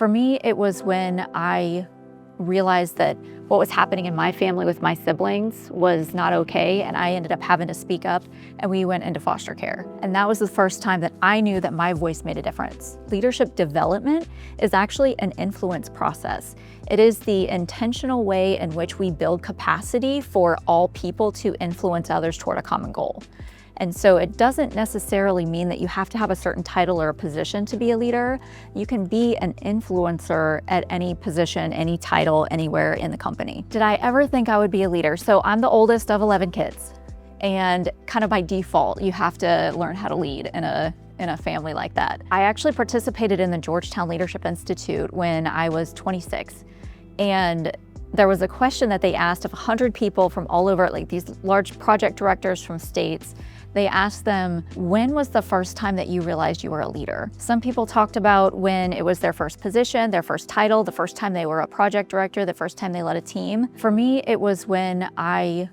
For me, it was when I realized that what was happening in my family with my siblings was not okay, and I ended up having to speak up, and we went into foster care. And that was the first time that I knew that my voice made a difference. Leadership development is actually an influence process. It is the intentional way in which we build capacity for all people to influence others toward a common goal. And so it doesn't necessarily mean that you have to have a certain title or a position to be a leader. You can be an influencer at any position, any title, anywhere in the company. Did I ever think I would be a leader? So I'm the oldest of 11 kids. And kind of by default, you have to learn how to lead in a family like that. I actually participated in the Georgetown Leadership Institute when I was 26. And there was a question that they asked of 100 people from all over, like these large project directors from states. They asked them, when was the first time that you realized you were a leader? Some people talked about when it was their first position, their first title, the first time they were a project director, the first time they led a team. For me, it was when I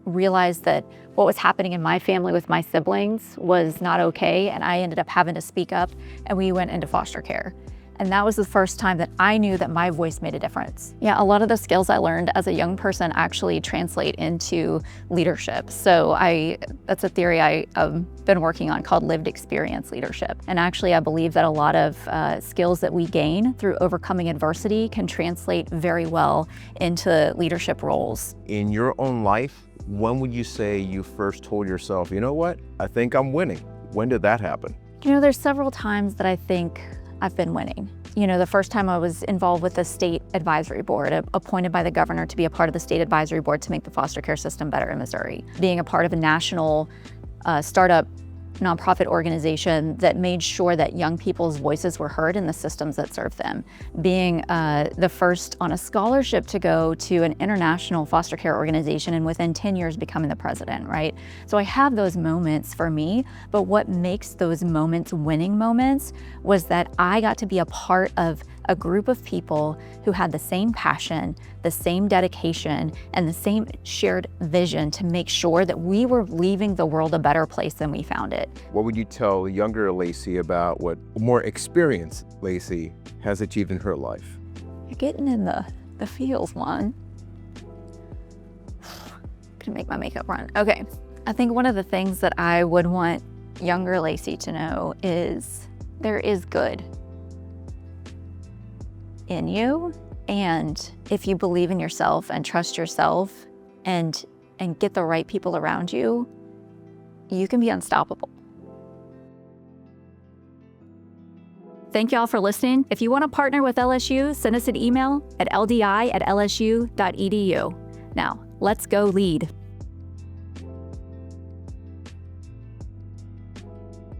realized that what was happening in my family with my siblings was not okay, and I ended up having to speak up, and we went into foster care. And that was the first time that I knew that my voice made a difference. Yeah, a lot of the skills I learned as a young person actually translate into leadership. So that's a theory I've been working on called lived experience leadership. And actually, I believe that a lot of skills that we gain through overcoming adversity can translate very well into leadership roles. In your own life, when would you say you first told yourself, you know what, I think I'm winning? When did that happen? You know, there's several times that I think I've been winning. You know, the first time I was involved with the state advisory board, appointed by the governor to be a part of the state advisory board to make the foster care system better in Missouri. Being a part of a national startup nonprofit organization that made sure that young people's voices were heard in the systems that serve them. Being the first on a scholarship to go to an international foster care organization, and within 10 years becoming the president, right? So I have those moments for me, but what makes those moments winning moments was that I got to be a part of a group of people who had the same passion, the same dedication, and the same shared vision to make sure that we were leaving the world a better place than we found it. What would you tell younger Lacy about what more experienced Lacy has achieved in her life? You're getting in the feels, Juan. Gonna make my makeup run. Okay, I think one of the things that I would want younger Lacy to know is there is good in you, and if you believe in yourself and trust yourself and get the right people around you, you can be unstoppable. Thank y'all for listening. If you want to partner with LSU, send us an email at ldi@lsu.edu. Now, let's go lead.